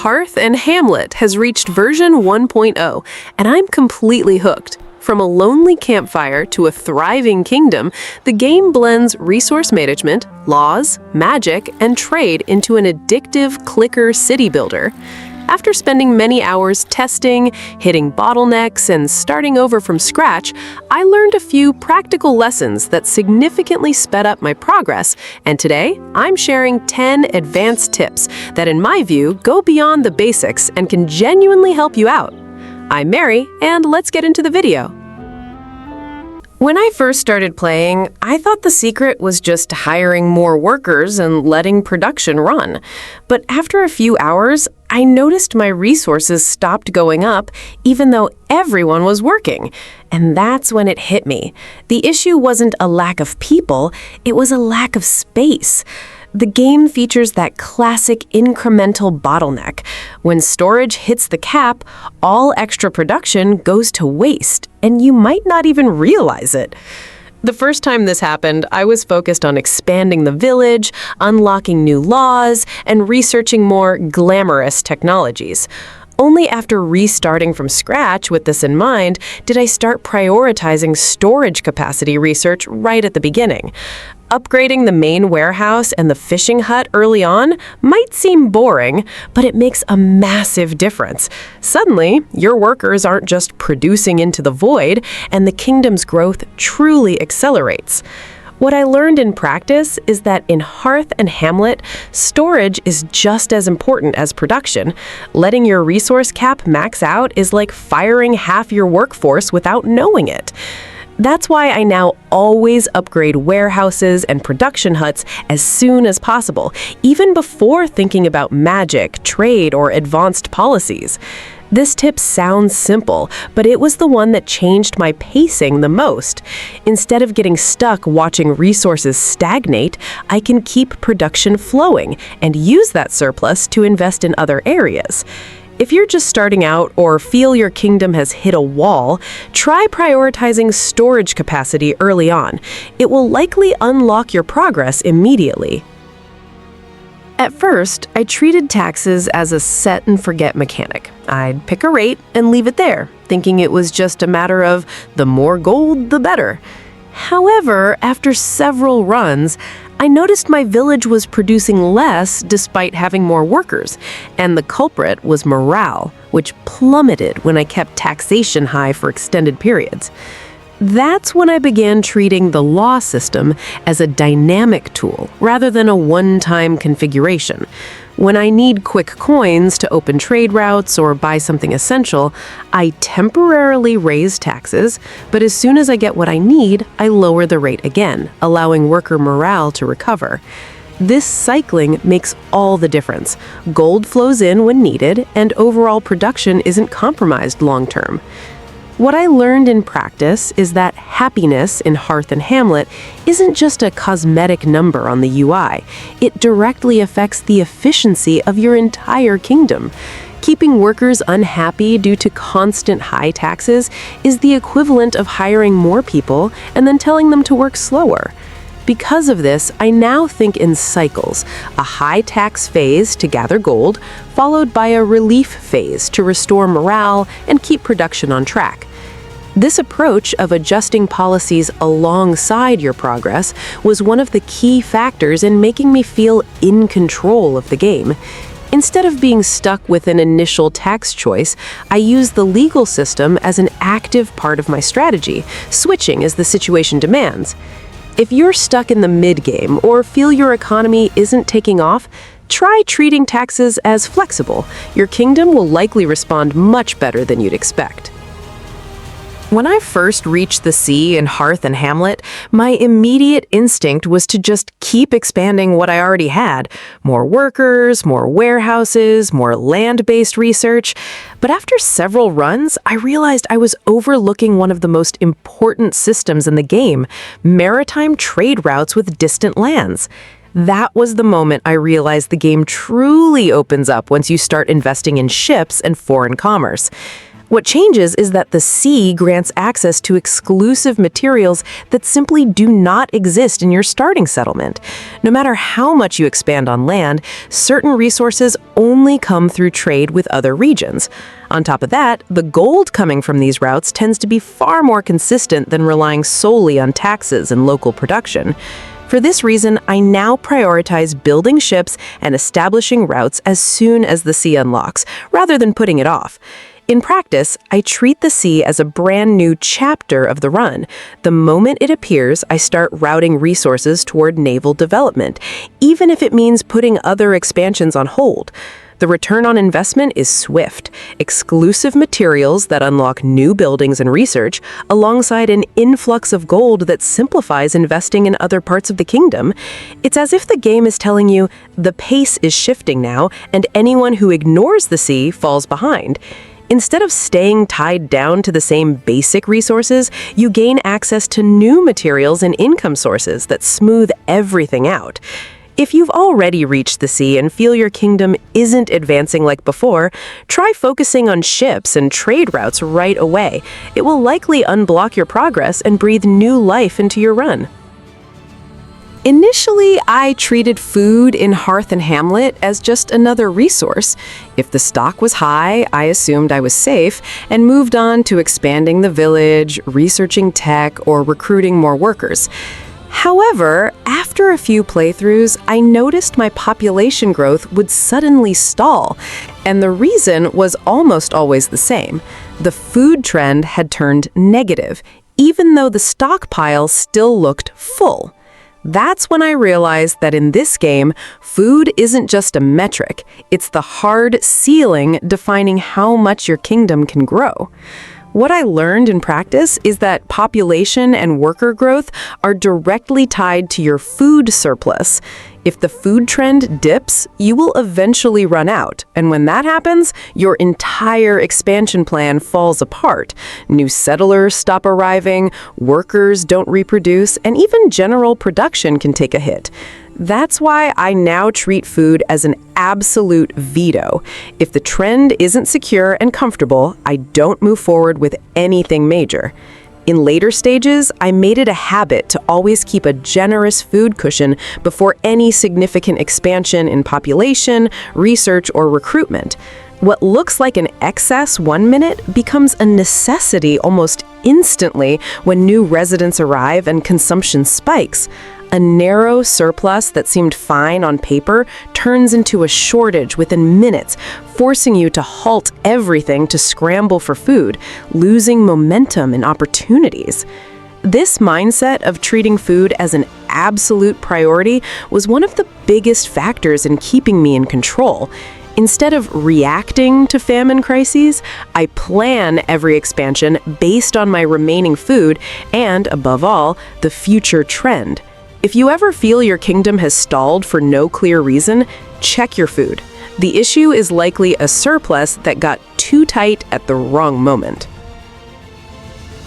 Hearth and Hamlet has reached version 1.0, and I'm completely hooked. From a lonely campfire to a thriving kingdom, the game blends resource management, laws, magic, and trade into an addictive clicker city builder. After spending many hours testing, hitting bottlenecks, and starting over from scratch, I learned a few practical lessons that significantly sped up my progress, and today I'm sharing 10 advanced tips that, in my view, go beyond the basics and can genuinely help you out. I'm Mary, and let's get into the video. When I first started playing, I thought the secret was just hiring more workers and letting production run. But after a few hours, I noticed my resources stopped going up even though everyone was working. And that's when it hit me. The issue wasn't a lack of people, it was a lack of space. The game features that classic incremental bottleneck. When storage hits the cap, all extra production goes to waste, and you might not even realize it. The first time this happened, I was focused on expanding the village, unlocking new laws, and researching more glamorous technologies. Only after restarting from scratch with this in mind did I start prioritizing storage capacity research right at the beginning. Upgrading the main warehouse and the fishing hut early on might seem boring, but it makes a massive difference. Suddenly, your workers aren't just producing into the void, and the kingdom's growth truly accelerates. What I learned in practice is that in Hearth and Hamlet, storage is just as important as production. Letting your resource cap max out is like firing half your workforce without knowing it. That's why I now always upgrade warehouses and production huts as soon as possible, even before thinking about magic, trade, or advanced policies. This tip sounds simple, but it was the one that changed my pacing the most. Instead of getting stuck watching resources stagnate, I can keep production flowing and use that surplus to invest in other areas. If you're just starting out or feel your kingdom has hit a wall, try prioritizing storage capacity early on. It will likely unlock your progress immediately. At first, I treated taxes as a set-and-forget mechanic. I'd pick a rate and leave it there, thinking it was just a matter of the more gold, the better. However, after several runs, I noticed my village was producing less despite having more workers, and the culprit was morale, which plummeted when I kept taxation high for extended periods. That's when I began treating the law system as a dynamic tool rather than a one-time configuration. When I need quick coins to open trade routes or buy something essential, I temporarily raise taxes, but as soon as I get what I need, I lower the rate again, allowing worker morale to recover. This cycling makes all the difference. Gold flows in when needed, and overall production isn't compromised long-term. What I learned in practice is that happiness in Hearth and Hamlet isn't just a cosmetic number on the UI. It directly affects the efficiency of your entire kingdom. Keeping workers unhappy due to constant high taxes is the equivalent of hiring more people and then telling them to work slower. Because of this, I now think in cycles, a high-tax phase to gather gold, followed by a relief phase to restore morale and keep production on track. This approach of adjusting policies alongside your progress was one of the key factors in making me feel in control of the game. Instead of being stuck with an initial tax choice, I use the legal system as an active part of my strategy, switching as the situation demands. If you're stuck in the mid-game or feel your economy isn't taking off, try treating taxes as flexible. Your kingdom will likely respond much better than you'd expect. When I first reached the sea in Hearth and Hamlet, my immediate instinct was to just keep expanding what I already had. More workers, more warehouses, more land-based research. But after several runs, I realized I was overlooking one of the most important systems in the game, maritime trade routes with distant lands. That was the moment I realized the game truly opens up once you start investing in ships and foreign commerce. What changes is that the sea grants access to exclusive materials that simply do not exist in your starting settlement. No matter how much you expand on land, certain resources only come through trade with other regions. On top of that, the gold coming from these routes tends to be far more consistent than relying solely on taxes and local production. For this reason, I now prioritize building ships and establishing routes as soon as the sea unlocks, rather than putting it off. In practice, I treat the sea as a brand new chapter of the run. The moment it appears, I start routing resources toward naval development, even if it means putting other expansions on hold. The return on investment is swift. Exclusive materials that unlock new buildings and research, alongside an influx of gold that simplifies investing in other parts of the kingdom. It's as if the game is telling you, the pace is shifting now, and anyone who ignores the sea falls behind. Instead of staying tied down to the same basic resources, you gain access to new materials and income sources that smooth everything out. If you've already reached the sea and feel your kingdom isn't advancing like before, try focusing on ships and trade routes right away. It will likely unblock your progress and breathe new life into your run. Initially, I treated food in Hearth and Hamlet as just another resource. If the stock was high, I assumed I was safe and moved on to expanding the village, researching tech, or recruiting more workers. However, after a few playthroughs, I noticed my population growth would suddenly stall, and the reason was almost always the same. The food trend had turned negative, even though the stockpile still looked full. That's when I realized that in this game, food isn't just a metric, it's the hard ceiling defining how much your kingdom can grow. What I learned in practice is that population and worker growth are directly tied to your food surplus. If the food trend dips, you will eventually run out, and when that happens, your entire expansion plan falls apart. New settlers stop arriving, workers don't reproduce, and even general production can take a hit. That's why I now treat food as an absolute veto. If the trend isn't secure and comfortable, I don't move forward with anything major. In later stages, I made it a habit to always keep a generous food cushion before any significant expansion in population, research, or recruitment. What looks like an excess 1 minute becomes a necessity almost instantly when new residents arrive and consumption spikes. A narrow surplus that seemed fine on paper turns into a shortage within minutes, forcing you to halt everything to scramble for food, losing momentum and opportunities. This mindset of treating food as an absolute priority was one of the biggest factors in keeping me in control. Instead of reacting to famine crises, I plan every expansion based on my remaining food and, above all, the future trend. If you ever feel your kingdom has stalled for no clear reason, check your food. The issue is likely a surplus that got too tight at the wrong moment.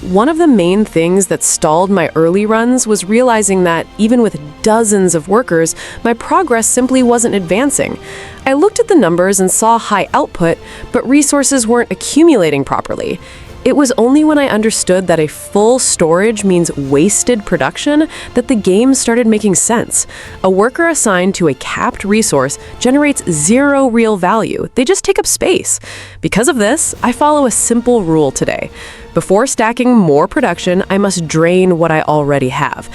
One of the main things that stalled my early runs was realizing that, even with dozens of workers, my progress simply wasn't advancing. I looked at the numbers and saw high output, but resources weren't accumulating properly. It was only when I understood that a full storage means wasted production that the game started making sense. A worker assigned to a capped resource generates zero real value. They just take up space. Because of this, I follow a simple rule today. Before stacking more production, I must drain what I already have.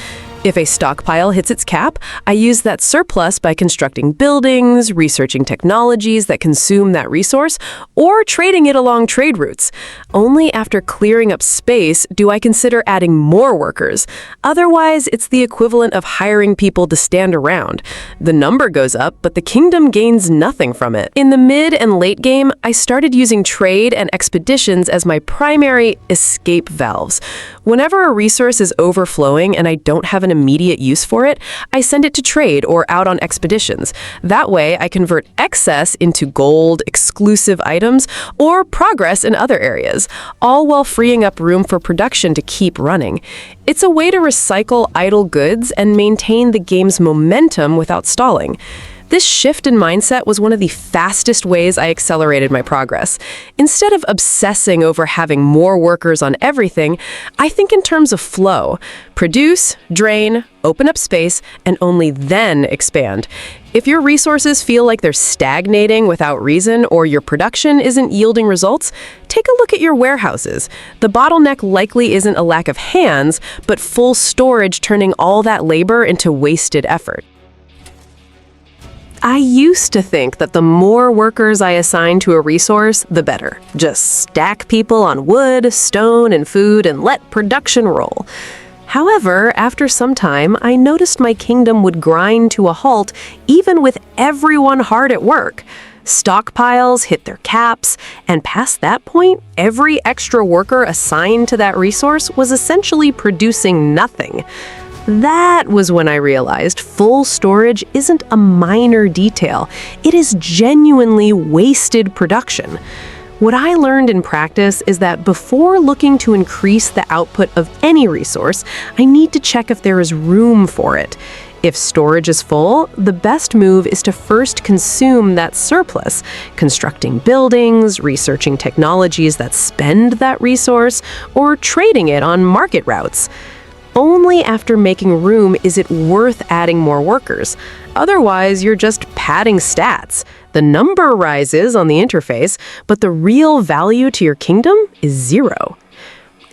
If a stockpile hits its cap, I use that surplus by constructing buildings, researching technologies that consume that resource, or trading it along trade routes. Only after clearing up space do I consider adding more workers. Otherwise, it's the equivalent of hiring people to stand around. The number goes up, but the kingdom gains nothing from it. In the mid and late game, I started using trade and expeditions as my primary escape valves. Whenever a resource is overflowing and I don't have an immediate use for it, I send it to trade or out on expeditions. That way, I convert excess into gold, exclusive items, or progress in other areas, all while freeing up room for production to keep running. It's a way to recycle idle goods and maintain the game's momentum without stalling. This shift in mindset was one of the fastest ways I accelerated my progress. Instead of obsessing over having more workers on everything, I think in terms of flow. Produce, drain, open up space, and only then expand. If your resources feel like they're stagnating without reason or your production isn't yielding results, take a look at your warehouses. The bottleneck likely isn't a lack of hands, but full storage turning all that labor into wasted effort. I used to think that the more workers I assign to a resource, the better. Just stack people on wood, stone, and food and let production roll. However, after some time, I noticed my kingdom would grind to a halt even with everyone hard at work. Stockpiles hit their caps, and past that point, every extra worker assigned to that resource was essentially producing nothing. That was when I realized full storage isn't a minor detail. It is genuinely wasted production. What I learned in practice is that before looking to increase the output of any resource, I need to check if there is room for it. If storage is full, the best move is to first consume that surplus, constructing buildings, researching technologies that spend that resource, or trading it on market routes. Only after making room is it worth adding more workers. Otherwise, you're just padding stats. The number rises on the interface, but the real value to your kingdom is zero.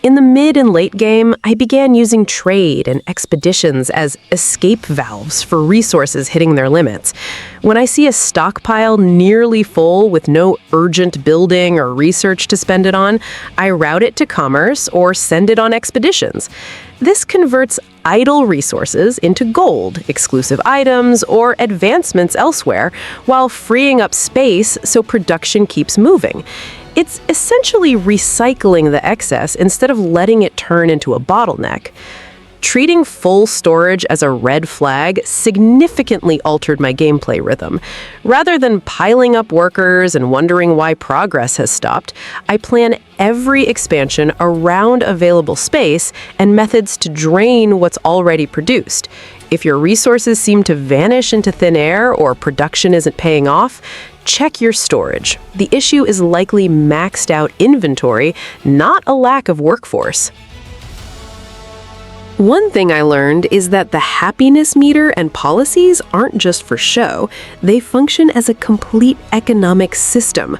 In the mid and late game, I began using trade and expeditions as escape valves for resources hitting their limits. When I see a stockpile nearly full with no urgent building or research to spend it on, I route it to commerce or send it on expeditions. This converts idle resources into gold, exclusive items, or advancements elsewhere, while freeing up space so production keeps moving. It's essentially recycling the excess instead of letting it turn into a bottleneck. Treating full storage as a red flag significantly altered my gameplay rhythm. Rather than piling up workers and wondering why progress has stopped, I plan every expansion around available space and methods to drain what's already produced. If your resources seem to vanish into thin air or production isn't paying off, check your storage. The issue is likely maxed out inventory, not a lack of workforce. One thing I learned is that the happiness meter and policies aren't just for show. They function as a complete economic system.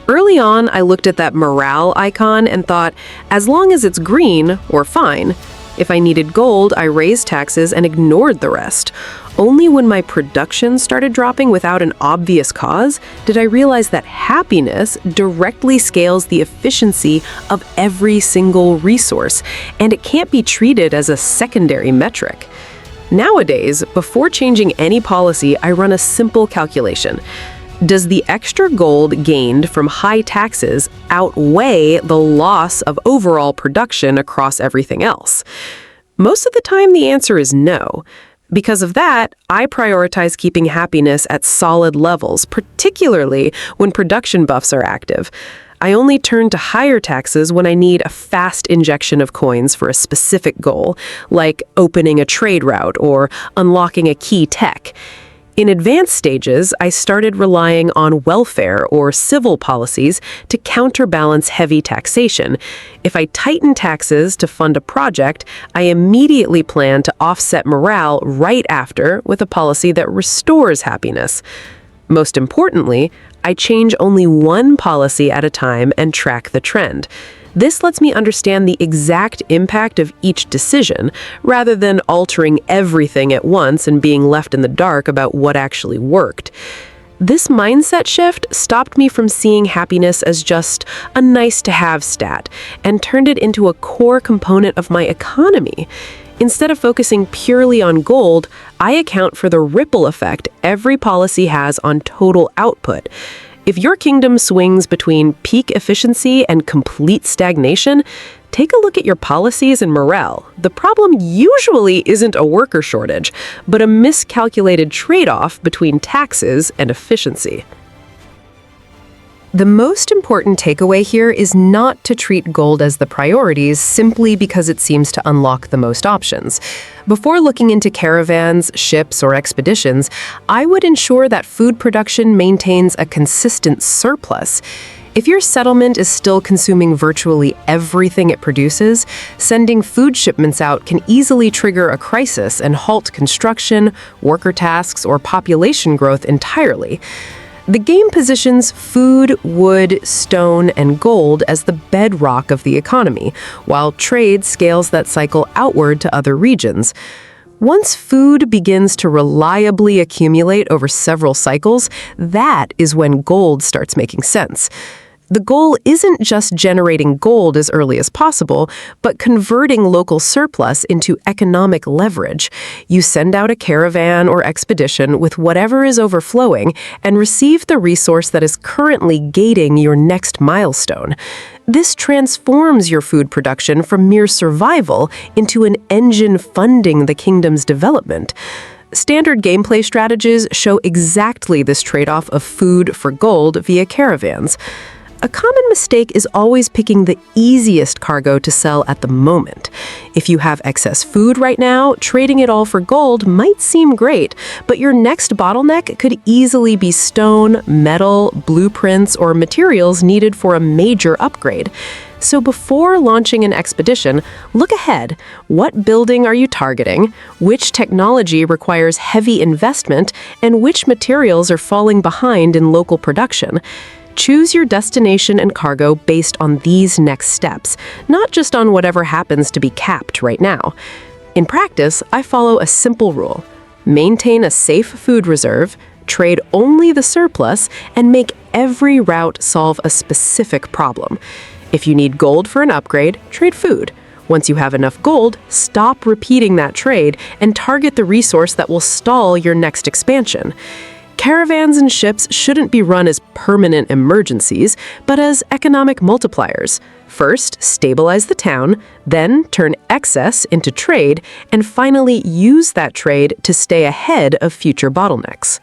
Early on, I looked at that morale icon and thought, as long as it's green, we're fine. If I needed gold, I raised taxes and ignored the rest. Only when my production started dropping without an obvious cause did I realize that happiness directly scales the efficiency of every single resource, and it can't be treated as a secondary metric. Nowadays, before changing any policy, I run a simple calculation. Does the extra gold gained from high taxes outweigh the loss of overall production across everything else? Most of the time, the answer is no. Because of that, I prioritize keeping happiness at solid levels, particularly when production buffs are active. I only turn to higher taxes when I need a fast injection of coins for a specific goal, like opening a trade route or unlocking a key tech. In advanced stages, I started relying on welfare or civil policies to counterbalance heavy taxation. If I tighten taxes to fund a project, I immediately plan to offset morale right after with a policy that restores happiness. Most importantly, I change only one policy at a time and track the trend. This lets me understand the exact impact of each decision, rather than altering everything at once and being left in the dark about what actually worked. This mindset shift stopped me from seeing happiness as just a nice-to-have stat and turned it into a core component of my economy. Instead of focusing purely on gold, I account for the ripple effect every policy has on total output. If your kingdom swings between peak efficiency and complete stagnation, take a look at your policies and morale. The problem usually isn't a worker shortage, but a miscalculated trade-off between taxes and efficiency. The most important takeaway here is not to treat gold as the priorities simply because it seems to unlock the most options. Before looking into caravans, ships, or expeditions, I would ensure that food production maintains a consistent surplus. If your settlement is still consuming virtually everything it produces, sending food shipments out can easily trigger a crisis and halt construction, worker tasks, or population growth entirely. The game positions food, wood, stone, and gold as the bedrock of the economy, while trade scales that cycle outward to other regions. Once food begins to reliably accumulate over several cycles, that is when gold starts making sense. The goal isn't just generating gold as early as possible, but converting local surplus into economic leverage. You send out a caravan or expedition with whatever is overflowing and receive the resource that is currently gating your next milestone. This transforms your food production from mere survival into an engine funding the kingdom's development. Standard gameplay strategies show exactly this trade-off of food for gold via caravans. A common mistake is always picking the easiest cargo to sell at the moment. If you have excess food right now, trading it all for gold might seem great, but your next bottleneck could easily be stone, metal, blueprints, or materials needed for a major upgrade. So before launching an expedition, look ahead. What building are you targeting? Which technology requires heavy investment? And which materials are falling behind in local production? Choose your destination and cargo based on these next steps, not just on whatever happens to be capped right now. In practice, I follow a simple rule. Maintain a safe food reserve, trade only the surplus, and make every route solve a specific problem. If you need gold for an upgrade, trade food. Once you have enough gold, stop repeating that trade and target the resource that will stall your next expansion. Caravans and ships shouldn't be run as permanent emergencies, but as economic multipliers. First, stabilize the town, then turn excess into trade, and finally use that trade to stay ahead of future bottlenecks.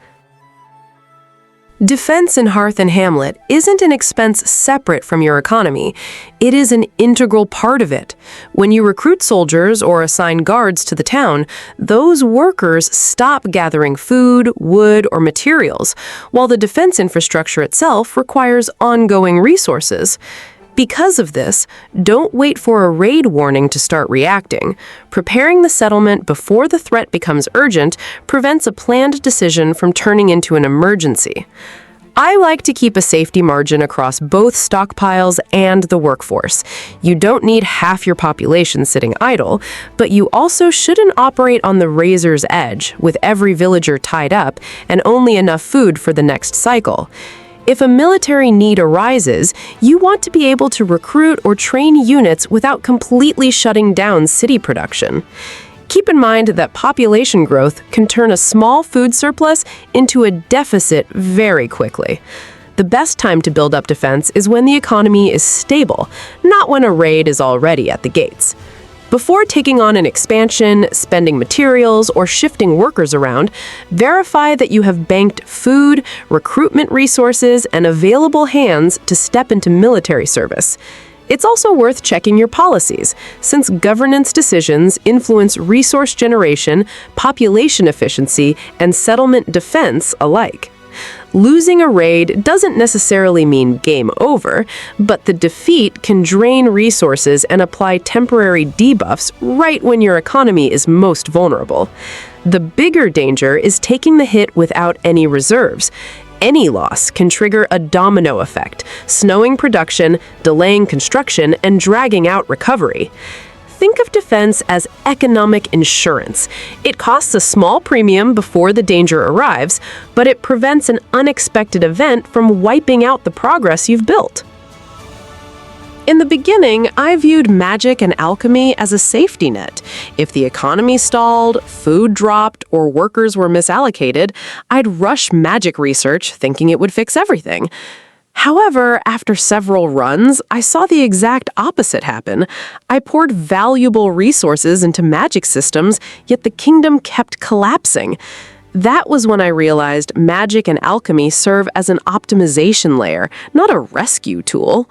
Defense in Hearth and Hamlet isn't an expense separate from your economy. It is an integral part of it. When you recruit soldiers or assign guards to the town, those workers stop gathering food, wood, or materials, while the defense infrastructure itself requires ongoing resources. Because of this, don't wait for a raid warning to start reacting. Preparing the settlement before the threat becomes urgent prevents a planned decision from turning into an emergency. I like to keep a safety margin across both stockpiles and the workforce. You don't need half your population sitting idle, but you also shouldn't operate on the razor's edge, with every villager tied up and only enough food for the next cycle. If a military need arises, you want to be able to recruit or train units without completely shutting down city production. Keep in mind that population growth can turn a small food surplus into a deficit very quickly. The best time to build up defense is when the economy is stable, not when a raid is already at the gates. Before taking on an expansion, spending materials, or shifting workers around, verify that you have banked food, recruitment resources, and available hands to step into military service. It's also worth checking your policies, since governance decisions influence resource generation, population efficiency, and settlement defense alike. Losing a raid doesn't necessarily mean game over, but the defeat can drain resources and apply temporary debuffs right when your economy is most vulnerable. The bigger danger is taking the hit without any reserves. Any loss can trigger a domino effect, snowing production, delaying construction, and dragging out recovery. Think of defense as economic insurance. It costs a small premium before the danger arrives, but it prevents an unexpected event from wiping out the progress you've built. In the beginning, I viewed magic and alchemy as a safety net. If the economy stalled, food dropped, or workers were misallocated, I'd rush magic research thinking it would fix everything. However, after several runs, I saw the exact opposite happen. I poured valuable resources into magic systems, yet the kingdom kept collapsing. That was when I realized magic and alchemy serve as an optimization layer, not a rescue tool.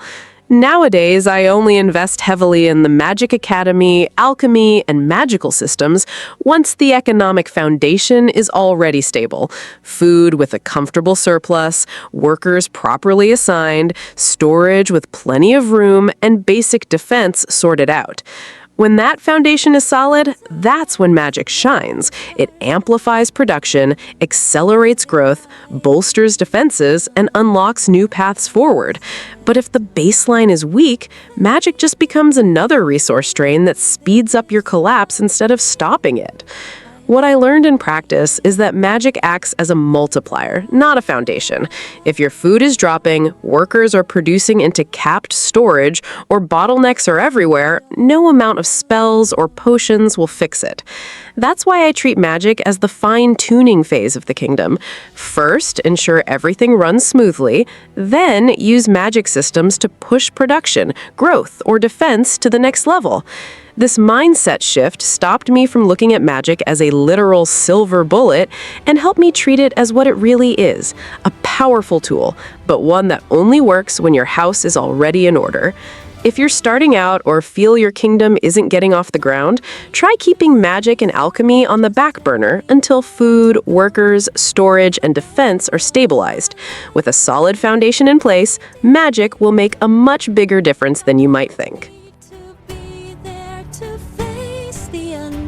Nowadays, I only invest heavily in the Magic Academy, alchemy, and magical systems once the economic foundation is already stable. Food with a comfortable surplus, workers properly assigned, storage with plenty of room, and basic defense sorted out. When that foundation is solid, that's when magic shines. It amplifies production, accelerates growth, bolsters defenses, and unlocks new paths forward. But if the baseline is weak, magic just becomes another resource drain that speeds up your collapse instead of stopping it. What I learned in practice is that magic acts as a multiplier, not a foundation. If your food is dropping, workers are producing into capped storage, or bottlenecks are everywhere, no amount of spells or potions will fix it. That's why I treat magic as the fine-tuning phase of the kingdom. First, ensure everything runs smoothly, then use magic systems to push production, growth, or defense to the next level. This mindset shift stopped me from looking at magic as a literal silver bullet and helped me treat it as what it really is, a powerful tool, but one that only works when your house is already in order. If you're starting out or feel your kingdom isn't getting off the ground, try keeping magic and alchemy on the back burner until food, workers, storage, and defense are stabilized. With a solid foundation in place, magic will make a much bigger difference than you might think. To be there to face the unknown.